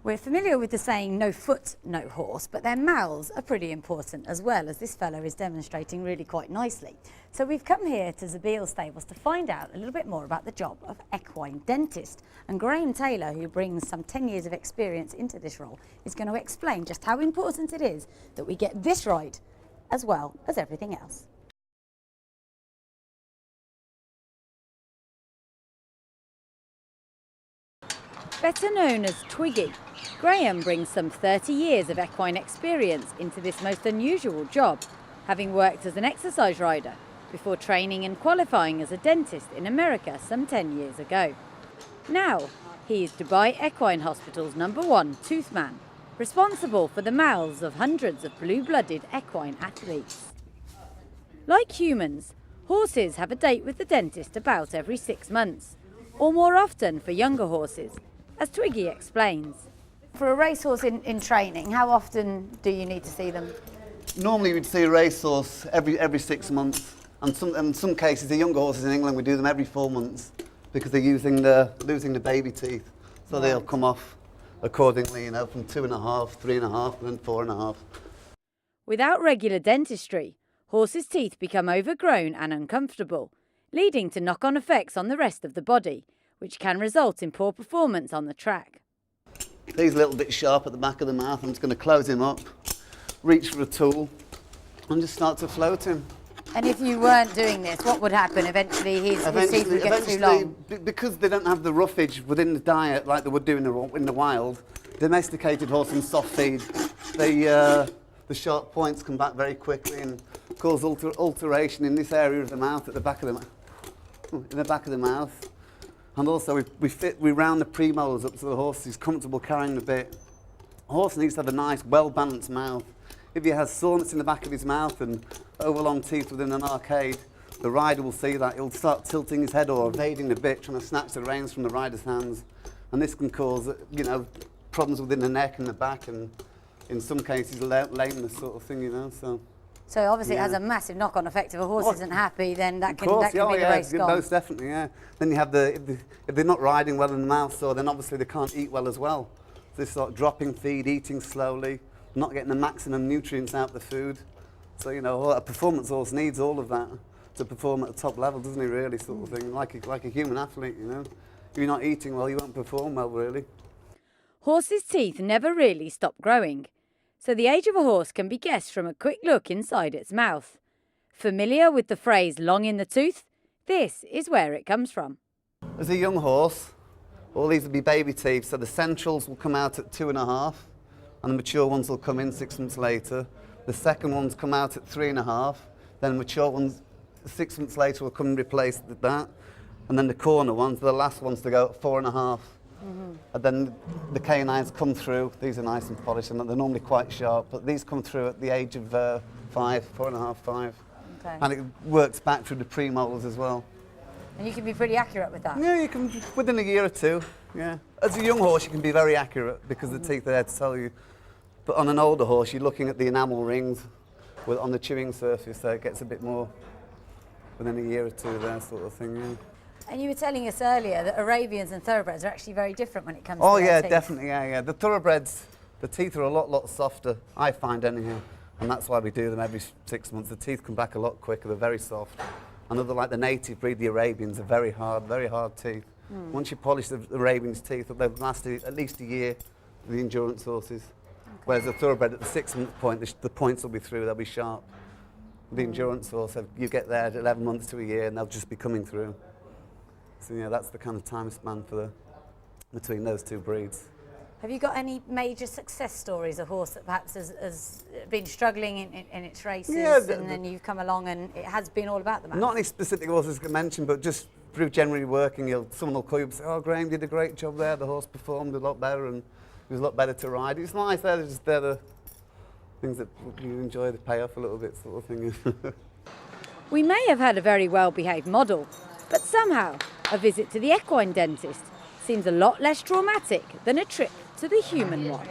We're familiar with the saying, no foot, no horse, but their mouths are pretty important as well, as this fellow is demonstrating really quite nicely. So we've come here to Zabeel Stables to find out a little bit more about the job of equine dentist. And Graeme Taylor, who brings some 10 years of experience into this role, is going to explain just how important it is that we get this right, as well as everything else. Better known as Twiggy, Graeme brings some 30 years of equine experience into this most unusual job, having worked as an exercise rider before training and qualifying as a dentist in America some 10 years ago. Now, he is Dubai Equine Hospital's #1 tooth man, responsible for the mouths of hundreds of blue-blooded equine athletes. Like humans, horses have a date with the dentist about every 6 months, or more often for younger horses, as Twiggy explains. For a racehorse in training, how often do you need to see them? Normally we'd see a racehorse every 6 months, and in some cases the younger horses in England we do them every 4 months because they're losing the baby teeth, so they'll come off accordingly, you know, from 2.5, 3.5, and then 4.5. Without regular dentistry, horses' teeth become overgrown and uncomfortable, leading to knock-on effects on the rest of the body, which can result in poor performance on the track. He's a little bit sharp at the back of the mouth. I'm just going to close him up, reach for a tool, and just start to float him. And if you weren't doing this, what would happen? Eventually his teeth would get too long? Because they don't have the roughage within the diet like they would do in the wild, domesticated horse and soft feed, the sharp points come back very quickly and cause alteration in this area of the mouth at the back of the mouth. And also we round the premolars up so the horse is comfortable carrying the bit. A horse needs to have a nice, well-balanced mouth. If he has soreness in the back of his mouth and overlong teeth within an arcade, the rider will see that. He'll start tilting his head or evading the bit, trying to snatch the reins from the rider's hands. And this can cause, you know, problems within the neck and the back, and in some cases lameness sort of thing, you know. So obviously it has a massive knock-on effect. If a horse isn't happy, then that can be the race gone. Most definitely, yeah. Then you have if they're not riding well in the mouth, so then obviously they can't eat well as well. So they start dropping feed, eating slowly, not getting the maximum nutrients out of the food. So, you know, a performance horse needs all of that to perform at a top level, doesn't he, really, sort of thing, like a human athlete, you know. If you're not eating well, you won't perform well, really. Horses' teeth never really stop growing, so the age of a horse can be guessed from a quick look inside its mouth. Familiar with the phrase long in the tooth? This is where it comes from. As a young horse, all these will be baby teeth, so the centrals will come out at 2.5, and the mature ones will come in 6 months later. The second ones come out at 3.5, then mature ones 6 months later will come and replace that, and then the corner ones, the last ones to go at 4.5. And then the canines come through. These are nice and polished, and they're normally quite sharp, but these come through at the age of 5, 4.5, 5. Okay. And it works back through the premolars as well. And you can be pretty accurate with that? Yeah, you can, within a year or two, yeah. As a young horse, you can be very accurate because the teeth are there to tell you. But on an older horse, you're looking at the enamel rings on the chewing surface, so it gets a bit more within a year or two there, sort of thing, yeah. And you were telling us earlier that Arabians and thoroughbreds are actually very different when it comes to their teeth. Oh yeah, definitely, yeah. The thoroughbreds, the teeth are a lot softer, I find anyhow, and that's why we do them every 6 months. The teeth come back a lot quicker, they're very soft. Another, like the native breed, the Arabians, are very hard teeth. Once you polish the Arabians' teeth, they'll last at least a year, the endurance horses. Okay. Whereas the thoroughbred at the 6 month point, the points will be through, they'll be sharp. The endurance horse, you get there at 11 months to a year and they'll just be coming through. So yeah, that's the kind of time span between those two breeds. Have you got any major success stories, a horse that perhaps has been struggling in its races, and then you've come along and it has been all about the mouth? Not any specific horses I can mention, but just through generally working, someone will call you and say, "Oh, Graeme did a great job there, the horse performed a lot better and it was a lot better to ride." It's nice, they're the things that you enjoy, the payoff a little bit, sort of thing. We may have had a very well-behaved model, but somehow a visit to the equine dentist seems a lot less traumatic than a trip to the human one.